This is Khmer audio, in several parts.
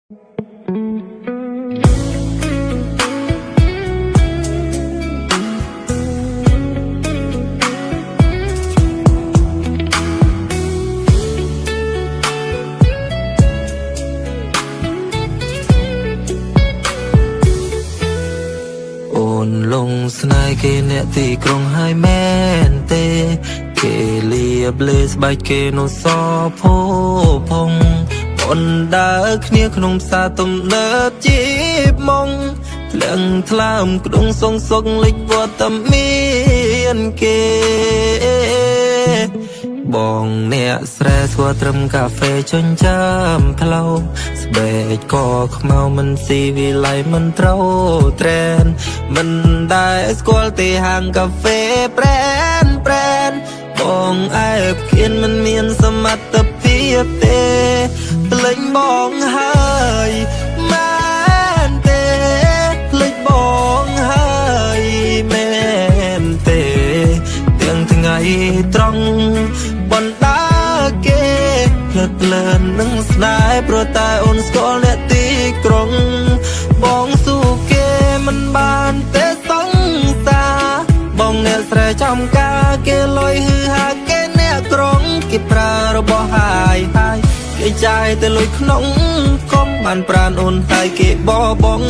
អូនលងស្នេហ៍គេអ្នកទីក្រុងហើយមែនទេគេលៀបលេស្បែកគេនោះសភោផុងអូនដើរគ្នាក្នុងផ្សារទំនើបជីបមកធ្លឹងថ្លើមក្ដុងសុងសុកលេចវត្តមានគេបងអ្នកស្រែស្គាល់ត្រឹមកាហ្វេចិញ្ចើមផ្លូវស្បែកក៏ខ្មៅមិនស៊ីវិល័យមិនត្រូវត្រែនមិនដែលស្គាល់ទេហាងកាហ្វេប្រែនបងអែបគៀនមិនមានសមត្ថភាពទេភ្លេចបងហើយមែនទេភ្លេចបងហើយមែនទេទាំងថ្ងៃត្រង់បណ្ដាគេភ្លើតភ្លើននឹងស្នេហ៍ព្រោះតែអូនស្គាល់អ្នកទីក្រុងបងស៊ូគេមិនបានទេសង្សារបងអ្នកស្រែចំការគេលុយហឺហាគេអ្នកក្រុងគេប្រើរបស់ហាយគេចាយទៅលុយក្នុងកុំបានប្រានអូនហើយគេបបង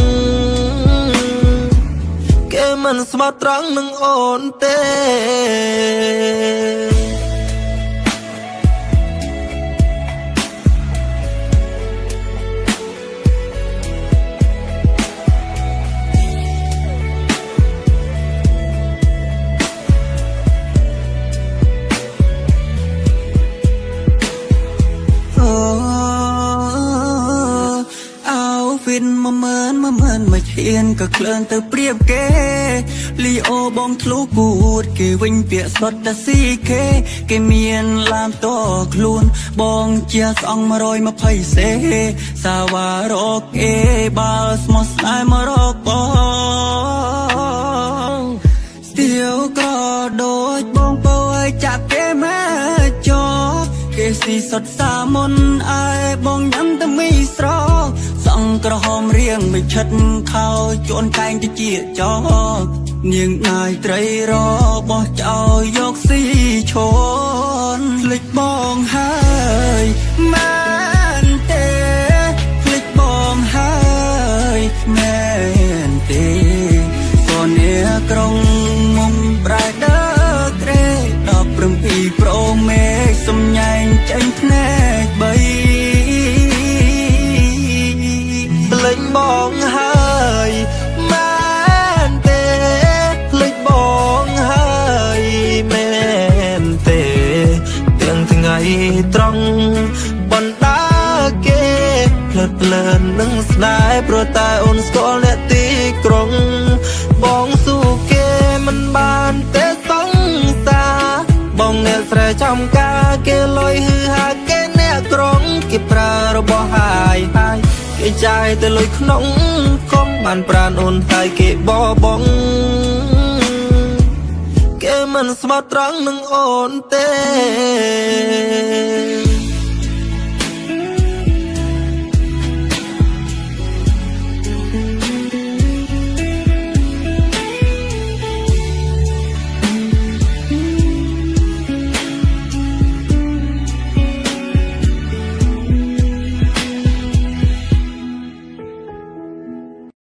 គេមិនស្មោះត្រង់នឹងអូនទេវិន10000មួយឈៀនក៏ក្លឿនទៅព្រៀបគេលីអូបងធ្លុះគួតគេវិញពាក្យសុទ្ធតែស៊ីគេមានឡាមតខ្លួនបងជាស្អង120សេសាវ៉ារកគេបើស្មោះស្នេហ៍មករកបងស្ទៀវក៏ដូចបងបើឲ្យចាក់គេមកចោគេស៊ីសុទ្ធសាមុនអើបងញ៉ាំតែមីស្រសង្ក្រហមរៀងមិនឆិតខោជូនតែងទៅជាចោនាងនាយត្រីរបោះចោលយកស៊ីឈនភ្លេចបងហើយមែនទេភ្លេចបងហើយមែនទេសូននេះក្រុងមុំប្រែដើក្រេ17ប្រូមេសំញែងចេញភ្នែក3ភ្លេចបងហើយមែនទេភ្លេចបងហើយមែនទេទាំងថ្ងៃត្រង់បណ្ដាគេភ្លើតភ្លើននឹងស្នេហ៍ព្រោះតែអូនស្គាល់អ្នកទីក្រុងបងស៊ូគេមិនបានទេសង្សារបងអ្នកស្រែចំការគេលុយហឺហាគេអ្នកក្រុងគេប្រើរបស់ហាយគេចាយទៅលុយក្នុងកុំបានប្រានអូនហើយគេបបងគេមិនស្មោះត្រង់នឹងអូនទេ